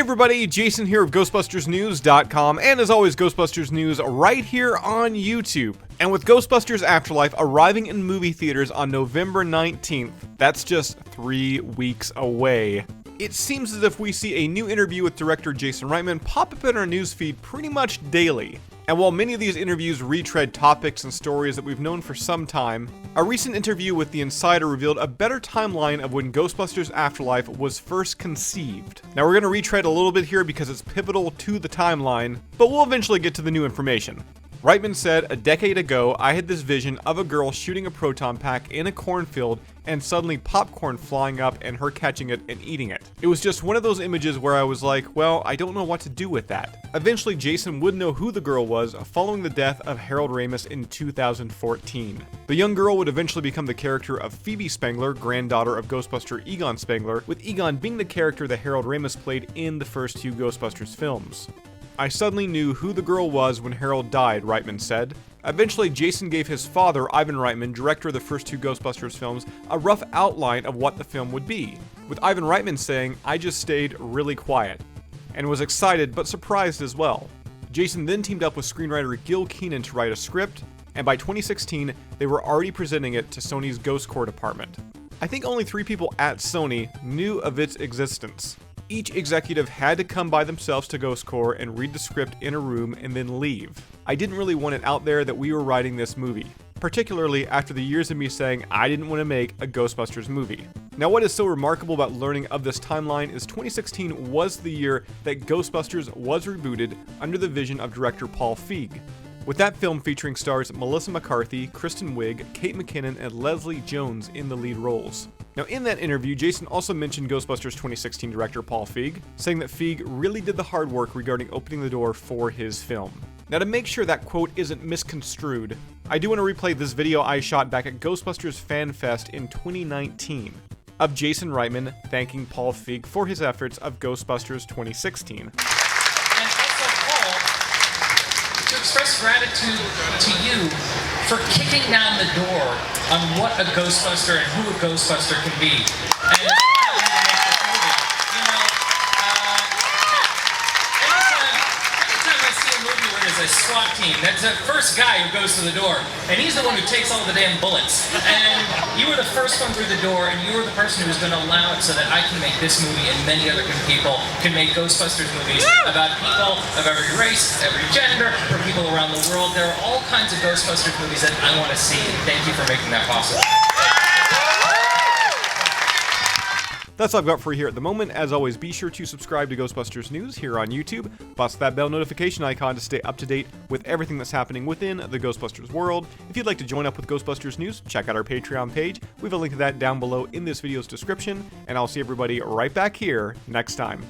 everybody, Jason here of GhostbustersNews.com, and as always, Ghostbusters News right here on YouTube. And with Ghostbusters Afterlife arriving in movie theaters on November 19th, that's just 3 weeks away. It seems as if we see a new interview with director Jason Reitman pop up in our newsfeed pretty much daily. And while many of these interviews retread topics and stories that we've known for some time, a recent interview with The Insider revealed a better timeline of when Ghostbusters Afterlife was first conceived. Now we're going to retread a little bit here because it's pivotal to the timeline, but we'll eventually get to the new information. Reitman said, "A decade ago, I had this vision of a girl shooting a proton pack in a cornfield and suddenly popcorn flying up and her catching it and eating it. It was just one of those images where I was like, well, I don't know what to do with that." Eventually, Jason would know who the girl was following the death of Harold Ramis in 2014. The young girl would eventually become the character of Phoebe Spengler, granddaughter of Ghostbuster Egon Spengler, with Egon being the character that Harold Ramis played in the first 2 Ghostbusters films. "I suddenly knew who the girl was when Harold died," Reitman said. Eventually, Jason gave his father, Ivan Reitman, director of the first 2 Ghostbusters films, a rough outline of what the film would be, with Ivan Reitman saying, "I just stayed really quiet," and was excited but surprised as well. Jason then teamed up with screenwriter Gil Keenan to write a script, and by 2016, they were already presenting it to Sony's Ghost Corps department. I think only 3 people at Sony knew of its existence. Each executive had to come by themselves to Ghost Corps and read the script in a room and then leave. I didn't really want it out there that we were writing this movie, particularly after the years of me saying I didn't want to make a Ghostbusters movie. Now, what is so remarkable about learning of this timeline is 2016 was the year that Ghostbusters was rebooted under the vision of director Paul Feig, with that film featuring stars Melissa McCarthy, Kristen Wiig, Kate McKinnon, and Leslie Jones in the lead roles. Now, in that interview, Jason also mentioned Ghostbusters 2016 director Paul Feig, saying that Feig really did the hard work regarding opening the door for his film. Now, to make sure that quote isn't misconstrued, I do want to replay this video I shot back at Ghostbusters Fan Fest in 2019 of Jason Reitman thanking Paul Feig for his efforts of Ghostbusters 2016. To express gratitude to you for kicking down the door on what a Ghostbuster and who a Ghostbuster can be. And it's allowed me to make this movie. You know, anytime I see a movie where there's a SWAT team, that's the first guy who goes to the door, and he's the one who takes all the damn bullets. And you were the first one through the door, and you were the person who's going to allow it so that I can make this movie and many other people can make Ghostbusters movies about people of every race, every gender, for people around the world. There are all kinds of Ghostbusters movies that I want to see. Thank you for making that possible. That's all I've got for you here at the moment. As always, be sure to subscribe to Ghostbusters News here on YouTube. Bust that bell notification icon to stay up to date with everything that's happening within the Ghostbusters world. If you'd like to join up with Ghostbusters News, check out our Patreon page. We have a link to that down below in this video's description. And I'll see everybody right back here next time.